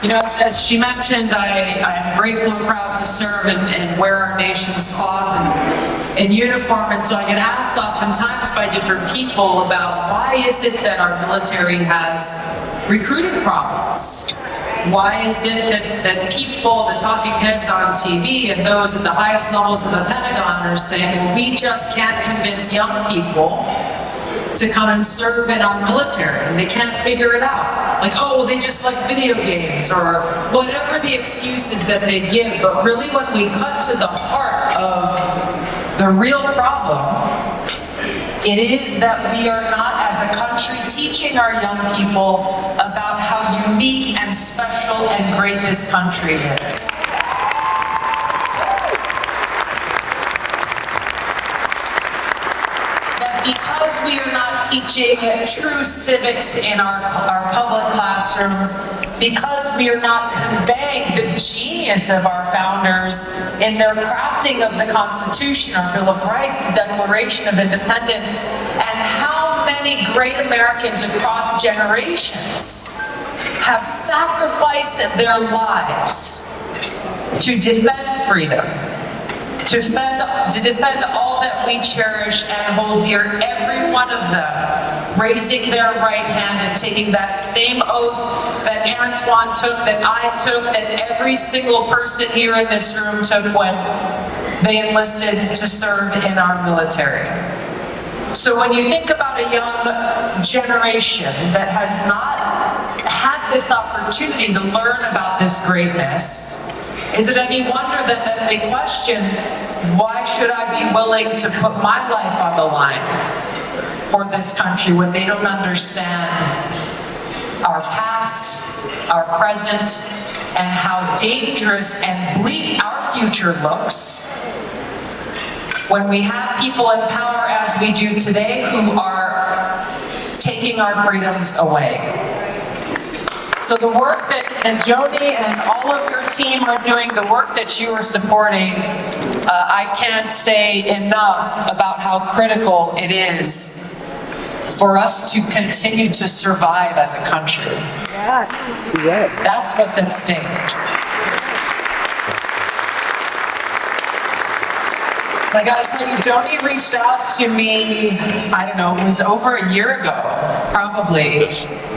You know, as she mentioned, I'm grateful and proud to serve and wear our nation's cloth and uniform. And so I get asked oftentimes by different people about why is it that our military has recruiting problems? Why is it that people, the talking heads on TV and those at the highest levels of the Pentagon are saying, we just can't convince young people to come and serve in our military, and they can't figure it out. Like, oh, they just like video games, or whatever the excuses that they give. But really, when we cut to the heart of the real problem, it is that we are not, as a country, teaching our young people about how unique and special and great this country is. Because we are not teaching true civics in our public classrooms, because we are not conveying the genius of our founders in their crafting of the Constitution, our Bill of Rights, the Declaration of Independence, and how many great Americans across generations have sacrificed their lives to defend freedom, to defend all that we cherish and hold dear, every one of them raising their right hand and taking that same oath that Antoine took, that I took, that every single person here in this room took when they enlisted to serve in our military. So when you think about a young generation that has not had this opportunity to learn about this greatness, is it any wonder that they question, why should I be willing to put my life on the line for this country when they don't understand our past, our present, and how dangerous and bleak our future looks when we have people in power as we do today who are taking our freedoms away. So the work that Joni and all of your team are doing, the work that you are supporting, I can't say enough about how critical it is for us to continue to survive as a country. Yes. That's what's at stake. I gotta tell you, Joni reached out to me, I don't know, it was over a year ago, probably,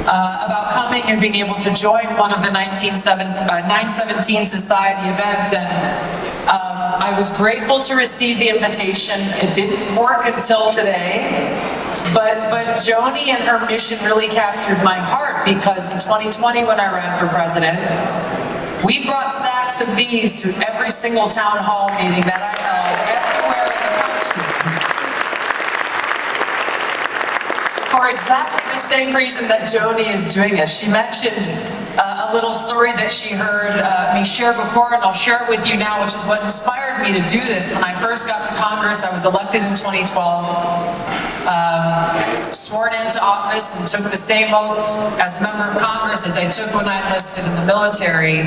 about coming and being able to join one of the 917 Society events, and I was grateful to receive the invitation. It didn't work until today, but Joni and her mission really captured my heart, because in 2020 when I ran for president, we brought stacks of these to every single town hall meeting that I held everywhere in the country. For exactly the same reason that Joni is doing this. She mentioned a little story that she heard me share before, and I'll share it with you now, which is what inspired me to do this. When I first got to Congress, I was elected in 2012, sworn into office, and took the same oath as a member of Congress as I took when I enlisted in the military.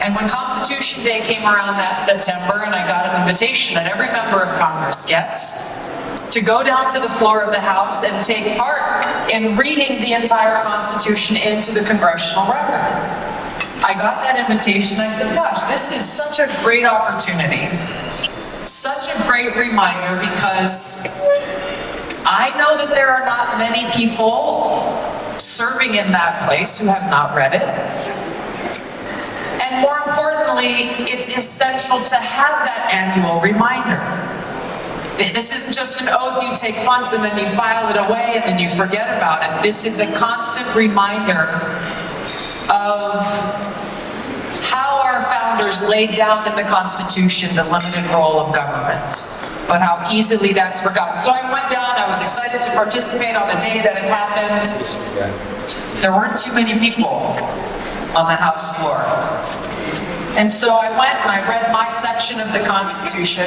And when Constitution Day came around that September, and I got an invitation that every member of Congress gets, to go down to the floor of the House and take part in reading the entire Constitution into the congressional record. I got that invitation. I said, gosh, this is such a great opportunity, such a great reminder, because I know that there are not many people serving in that place who have not read it. And more importantly, it's essential to have that annual reminder. This isn't just an oath you take once and then you file it away and then you forget about it. This is a constant reminder of how our founders laid down in the Constitution the limited role of government, but how easily that's forgotten. So I went down, I was excited to participate on the day that it happened. There weren't too many people on the House floor. And so I went and I read my section of the Constitution.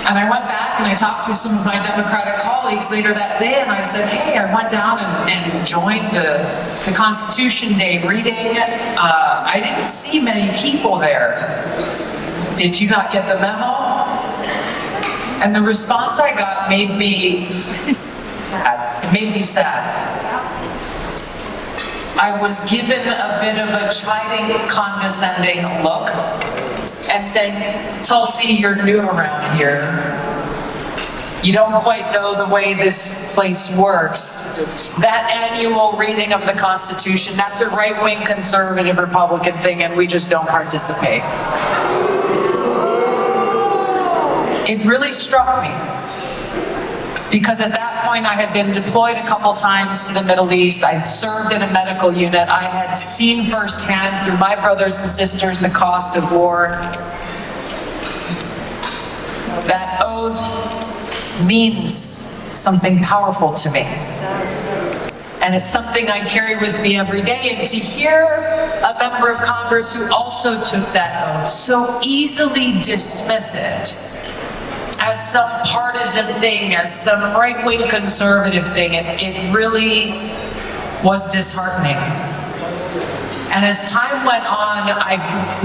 And I went back and I talked to some of my Democratic colleagues later that day, and I said, hey, I went down and joined the Constitution Day reading. I didn't see many people there. Did you not get the memo? And the response I got made me sad. It made me sad. I was given a bit of a chiding, condescending look and said, Tulsi, you're new around here. You don't quite know the way this place works. That annual reading of the Constitution, that's a right-wing conservative Republican thing, and we just don't participate. It really struck me, because at that point I had been deployed a couple times to the Middle East. I served in a medical unit. I had seen firsthand through my brothers and sisters the cost of war. That oath means something powerful to me. And it's something I carry with me every day. And to hear a member of Congress who also took that oath so easily dismiss it as some partisan thing, as some right-wing conservative thing, it really was disheartening. And as time went on, I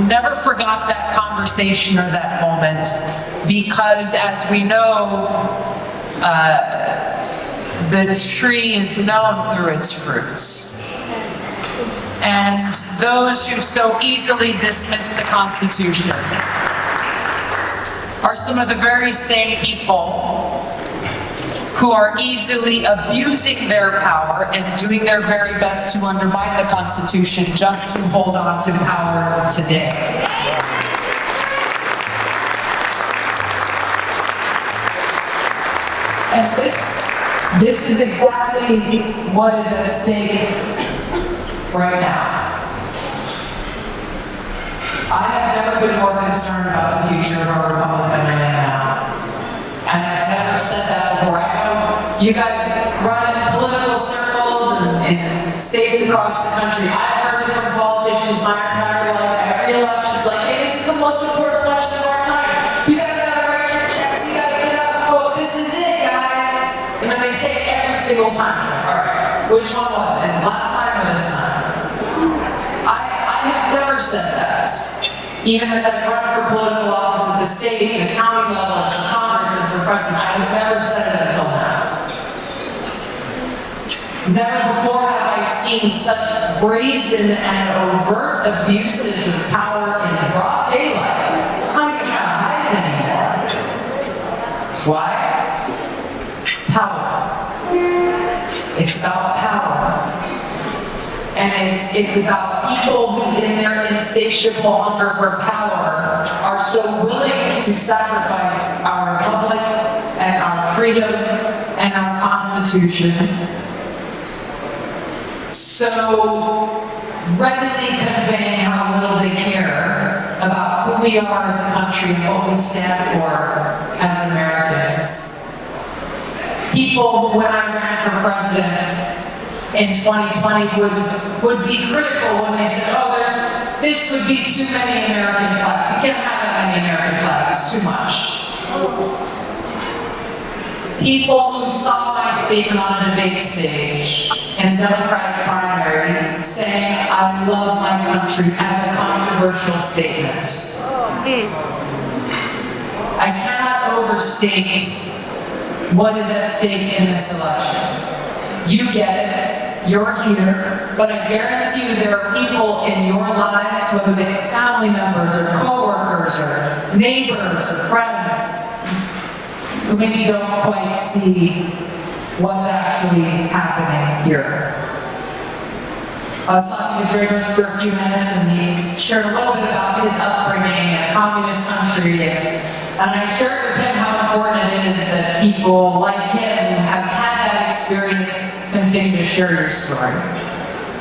never forgot that conversation or that moment, because as we know, the tree is known through its fruits. And those who so easily dismiss the Constitution are some of the very same people who are easily abusing their power and doing their very best to undermine the Constitution just to hold on to power today. And this is exactly what is at stake right now. I have never been more concerned about the future of our republic than I am now. And I've never said that before. I know you guys run in political circles and in states across the country. I've heard it from politicians my entire life. Every election is like, hey, this is the most important election of our time. You guys gotta write your checks, you gotta get out and vote. This is it, guys. And then they say it every single time. All right, which one was it? Is it last time or this time? I have never said that. Even as I've run for political office at the state, the county level, for Congress, and for president, I have never said it until now. Never before have I seen such brazen and overt abuses of power in broad daylight. I'm not even trying to hide it anymore. Why? Power. It's about power. And it's about people who, in their insatiable hunger for power, are so willing to sacrifice our republic and our freedom and our Constitution, so readily conveying how little they care about who we are as a country and what we stand for as Americans. People who, when I ran for president in 2020, would be critical when they said, oh, this would be too many American flags. You can't have that many American flags, it's too much. People who saw my statement on a debate stage in a Democratic primary saying, I love my country, as a controversial statement. I cannot overstate what is at stake in this election. You get it, you're here, but I guarantee you there are people in your lives, whether they are family members or co-workers or neighbors or friends, who maybe don't quite see what's actually happening here. I was talking to Dragos for a few minutes, and he shared a little bit about his upbringing in a communist country, and I shared with him how important it is that people like him who have had that experience continue to share your story.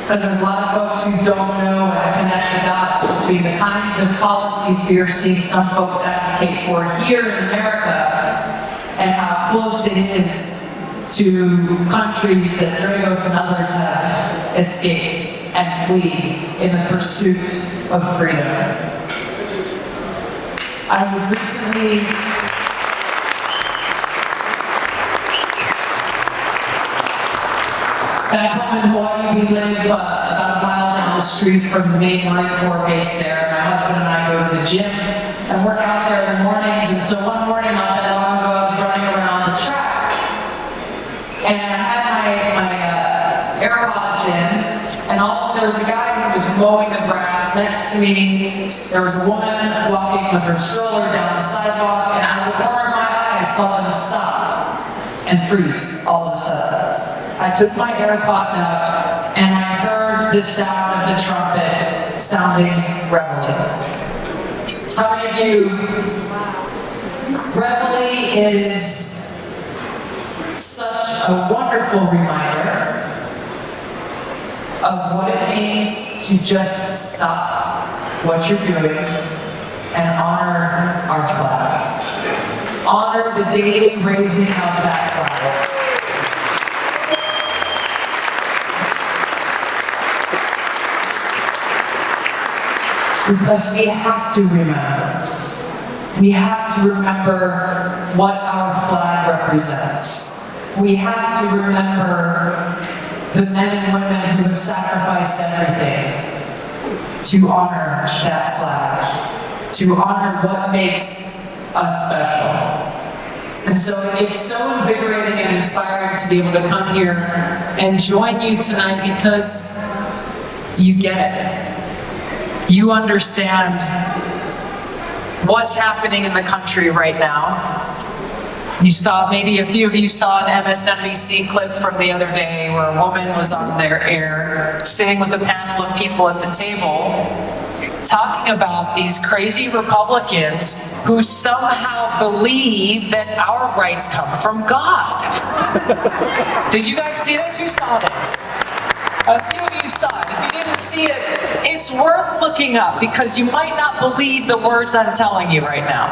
Because there's a lot of folks who don't know and connect the dots between the kinds of policies we are seeing some folks advocate for here in America and how close it is to countries that Dragos and others have escaped and fled in the pursuit of freedom. I was recently back home in Hawaii. We live about a mile down the street from the main Marine Corps base there. My husband and I go to the gym and work out there in the mornings. And so one morning, not that long ago, I was running around the track. And I had my AirPods in, and all mowing the grass. Next to me, there was a woman walking with her stroller down the sidewalk, and out of the corner of my eye, I saw them stop and freeze all of a sudden. I took my AirPods out, and I heard the sound of the trumpet sounding reveille. How many of you, reveille is such a wonderful reminder of what it means to just stop what you're doing and honor our flag. Honor the daily raising of that flag. Because we have to remember. We have to remember what our flag represents. We have to remember the men and women who have sacrificed everything to honor that flag, to honor what makes us special. And so it's so invigorating and inspiring to be able to come here and join you tonight because you get it. You understand what's happening in the country right now. You saw, maybe a few of you saw an MSNBC clip from the other day where a woman was on their air sitting with a panel of people at the table talking about these crazy Republicans who somehow believe that our rights come from God. Did you guys see this? Who saw this? A few of you saw it. If you didn't see it, it's worth looking up because you might not believe the words I'm telling you right now.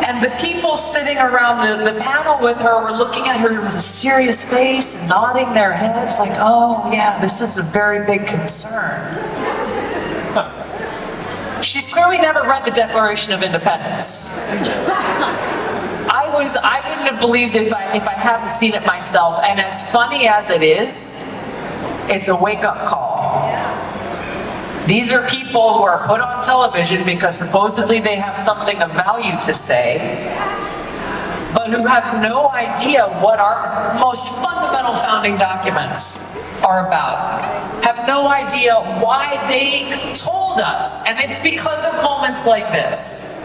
And the people sitting around the panel with her were looking at her with a serious face and nodding their heads like, oh yeah, this is a very big concern. She's clearly never read the Declaration of Independence. I wouldn't have believed it if I hadn't seen it myself. And as funny as it is, it's a wake-up call. These are people who are put on television because supposedly they have something of value to say, but who have no idea what our most fundamental founding documents are about. Have no idea why they told us. And it's because of moments like this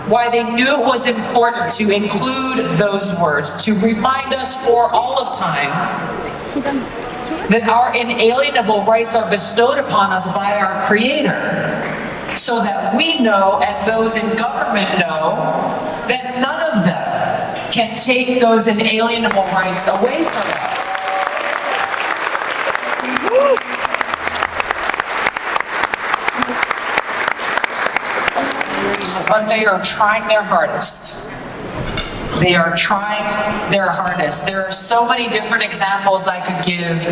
why they knew it was important to include those words, to remind us for all of time that our inalienable rights are bestowed upon us by our Creator, so that we know and those in government know that none of them can take those inalienable rights away from us. But they are trying their hardest. They are trying their hardest. There are so many different examples I could give.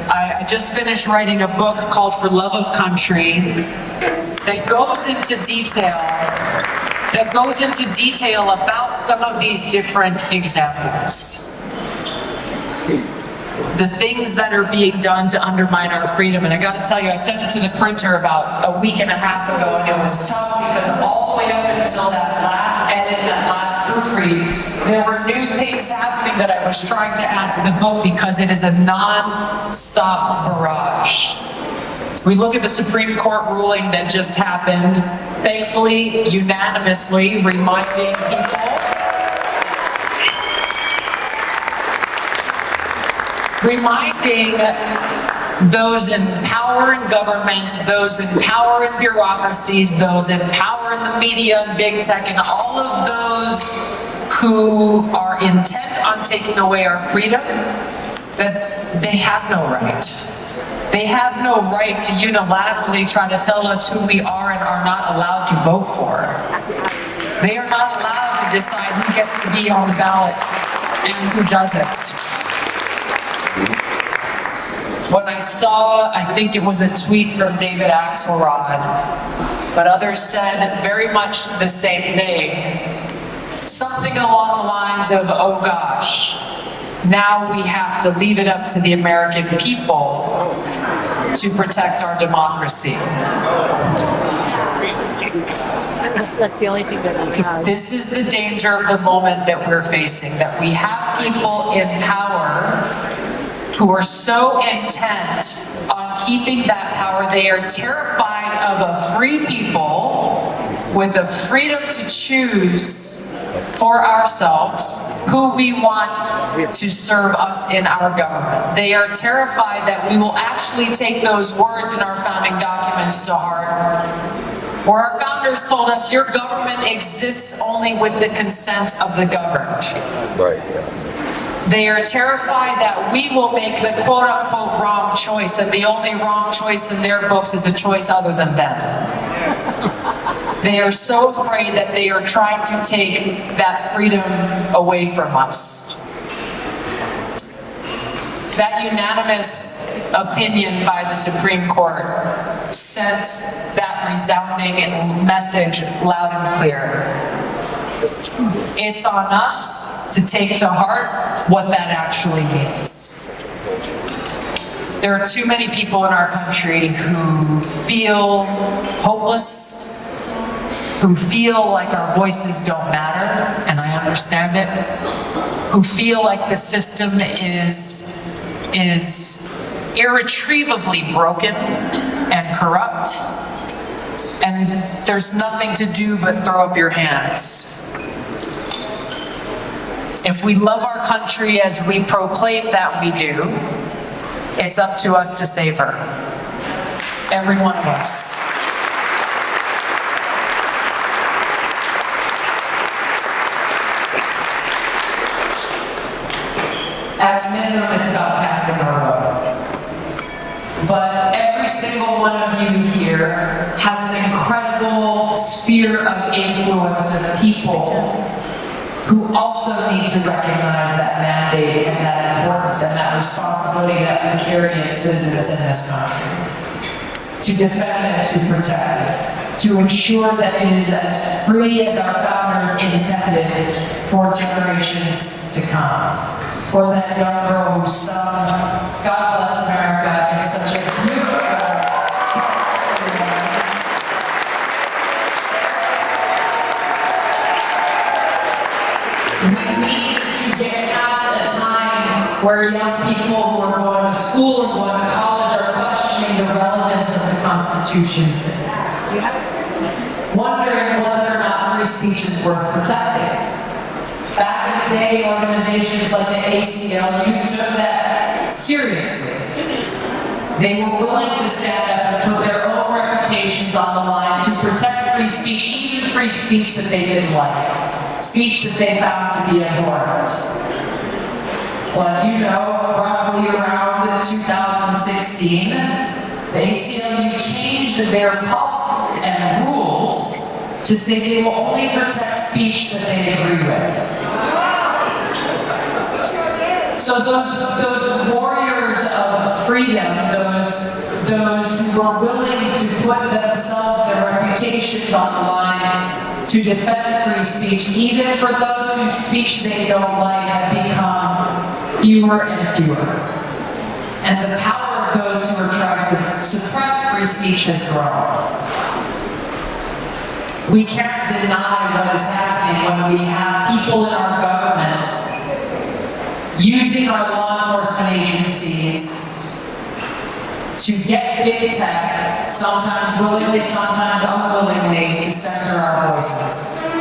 I just finished writing a book called For Love of Country that goes into detail about some of these different examples. The things that are being done to undermine our freedom. And I gotta tell you, I sent it to the printer about a week and a half ago, and it was tough because all the way up until that last edit, that last proofread, there were new things happening that I was trying to add to the book because it is a non-stop barrage. We look at the Supreme Court ruling that just happened, thankfully, unanimously reminding people those in power in government, those in power in bureaucracies, those in power in the media and big tech, and all of those who are intent on taking away our freedom, that they have no right. They have no right to unilaterally try to tell us who we are and are not allowed to vote for. They are not allowed to decide who gets to be on the ballot and who doesn't. When I saw, I think it was a tweet from David Axelrod, but others said very much the same thing. Something along the lines of, oh gosh, now we have to leave it up to the American people to protect our democracy. That's the only thing that we have. This is the danger of the moment that we're facing, that we have people in power who are so intent on keeping that power. They are terrified of a free people with the freedom to choose for ourselves who we want to serve us in our government. They are terrified that we will actually take those words in our founding documents to heart, where our founders told us, your government exists only with the consent of the governed. Right. They are terrified that we will make the quote-unquote wrong choice, and the only wrong choice in their books is a choice other than them. They are so afraid that they are trying to take that freedom away from us. That unanimous opinion by the Supreme Court sent that resounding message loud and clear. It's on us to take to heart what that actually means. There are too many people in our country who feel hopeless, who feel like our voices don't matter, and I understand it, who feel like the system is irretrievably broken and corrupt, and there's nothing to do but throw up your hands. If we love our country as we proclaim that we do, it's up to us to save her. Every one of us. At a minimum, it's about casting our vote. But every single one of you here has an incredible sphere of influence of people who also need to recognize that mandate and that importance and that responsibility that we carry as citizens in this country. To defend and to protect it. To ensure that it is as free as our founders intended for generations to come. For that young girl who sung God Bless America in such a beautiful to get past a time where young people who are going to school and going to college are questioning the relevance of the Constitution today. Wondering whether or not free speech is worth protecting. Back in the day, organizations like the ACLU took that seriously. They were willing to stand up and put their own reputations on the line to protect free speech, even free speech that they didn't like. Speech that they found to be abhorrent. Well, as you know, roughly around 2016, the ACLU changed their policies and rules to say they will only protect speech that they agree with. So those warriors of freedom, those who were willing to put themselves, their reputations on the line to defend free speech, even for those whose speech they don't like, have become fewer and fewer. And the power of those who are trying to suppress free speech has grown. We can't deny what is happening when we have people in our government using our law enforcement agencies to get big tech, sometimes willingly, sometimes unwillingly, to censor our voices.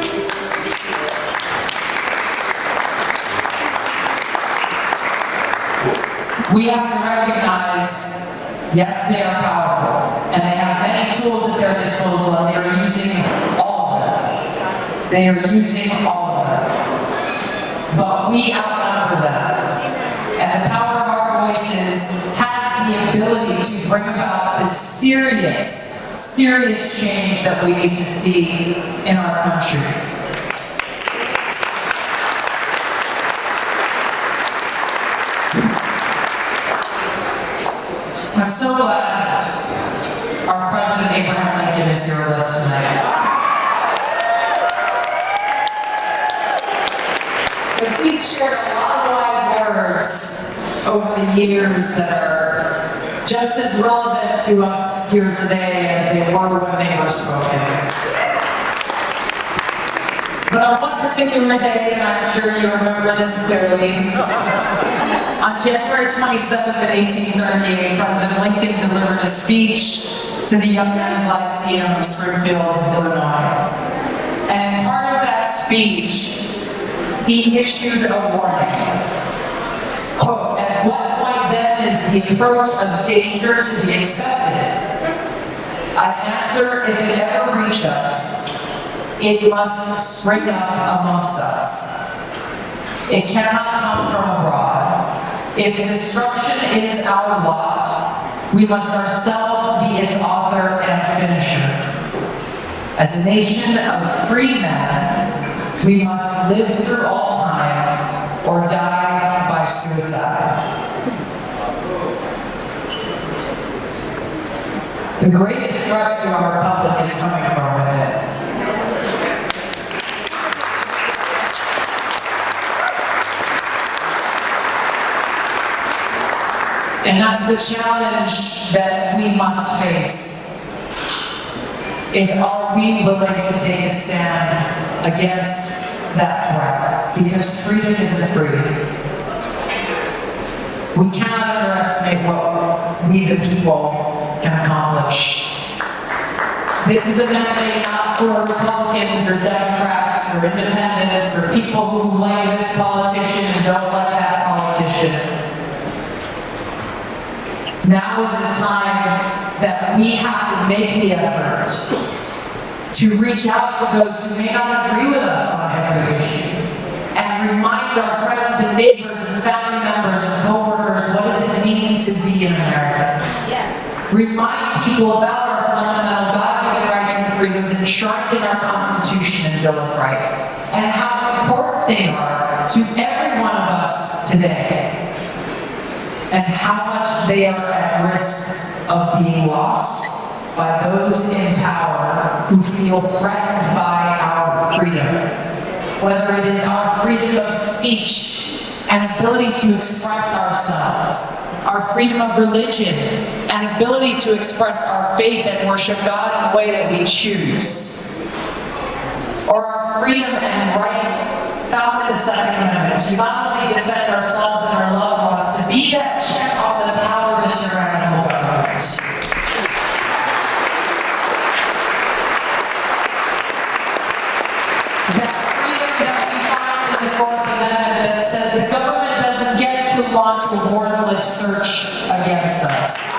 We have to recognize, yes, they are powerful, and they have many tools at their disposal, and they are using all of them. They are using all of them. But we outnumber them. And the power of our voices has the ability to bring about the serious change that we need to see in our country. I'm so glad our President Abraham Lincoln is here with us tonight. Because he's shared a lot of wise words over the years that are just as relevant to us here today as they were when they were spoken. But on one particular day, and I'm sure you remember this clearly, on January 27th of 1838, President Lincoln delivered a speech to the Young Men's Lyceum of Springfield, Illinois. And part of that speech, he issued a warning. Quote, "At what point then is the approach of danger to be accepted? I answer, if it ever reach us, it must spring up amongst us. It cannot come from abroad. If destruction is our lot, we must ourselves be its author and finisher. As a nation of free men, we must live through all time or die by suicide." The greatest threat to our republic is coming from within. And that's the challenge that we must face. Are we willing to take a stand against that threat? Because freedom isn't free. We cannot underestimate what we the people can accomplish. This is a mandate not for Republicans or Democrats or independents or people who like this politician and don't like that politician. Now is the time that we have to make the effort to reach out to those who may not agree with us on every issue and remind our friends and neighbors and family members and co-workers what does it mean to be an American. Yes. Remind people about our fundamental God-given rights and freedoms enshrined in our Constitution and Bill of Rights and how important they are to every one of us today, and how much they are at risk of being lost by those in power who feel threatened by our freedom. Whether it is our freedom of speech and ability to express ourselves, our freedom of religion and ability to express our faith and worship God in the way that we choose, or our freedom and right found in the Second Amendment to not only defend ourselves and our loved ones, to be that check on the power of the tyrannical government. That freedom that we find in the Fourth Amendment that says the government doesn't get to launch a warrantless search against us.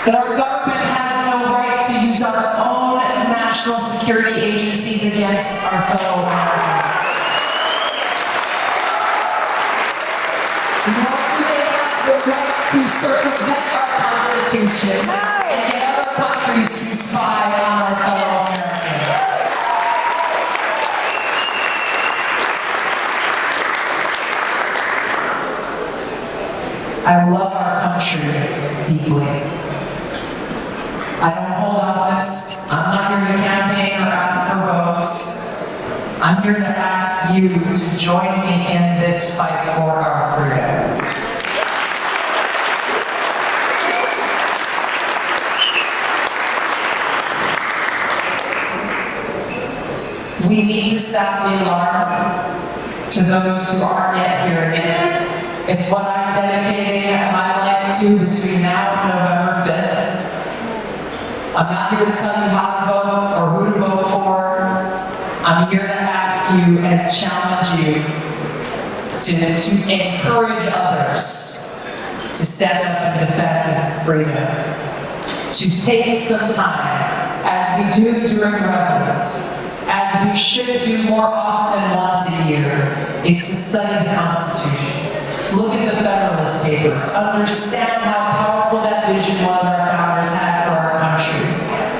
That our government has no right to use our own national security agencies against our fellow Americans. Nor do they have the right to circumvent our Constitution and get other countries to spy on our fellow Americans. I love our country deeply. I don't hold office. I'm not here to campaign or ask for votes. I'm here to ask you to join me in this fight for our freedom. We need to sound the alarm to those who aren't yet hearing it. It's what I'm dedicating my life to between now and November 5th. I'm not here to tell you how to vote or who to vote for. I'm here to ask you and challenge you to encourage others to stand up and defend freedom. To take some time, as we do during revenue, as we should do more often than once a year, is to study the Constitution. Look at the Federalist Papers. Understand how powerful that vision was our founders had for our country,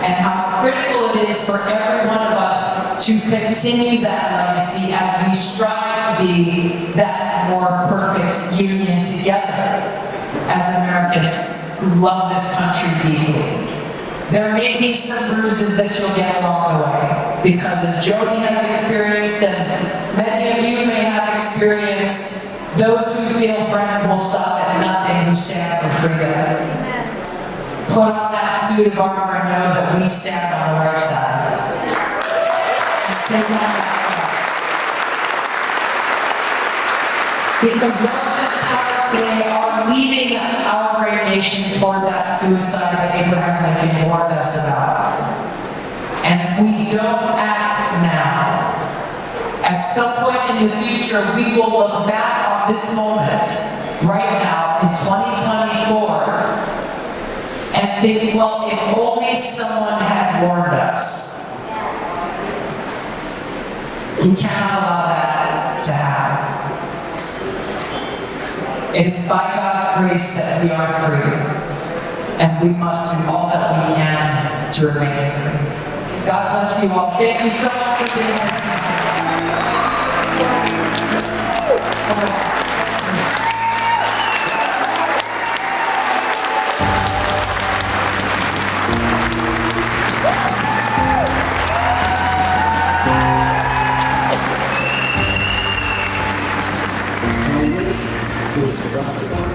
and how critical it is for every one of us to continue that legacy as we strive to be that more perfect union together as Americans who love this country deeply. There may be some bruises that you'll get along the way, because as Jody has experienced, and many of you may have experienced, those who feel threatened will stop at nothing who stand for freedom. put on that suit of armor and know that we stand on the right side. And take on that fight. Because those in power today are leading our great nation toward that suicide that Abraham Lincoln warned us about. And if we don't act now, at some point in the future, we will look back on this moment, right now, in 2024, and think, well, if only someone had warned us. We cannot allow that to happen. It is by God's grace that we are free, and we must do all that we can to remain free. God bless you all. Thank you so much for being here tonight. Tulsi Gabbard.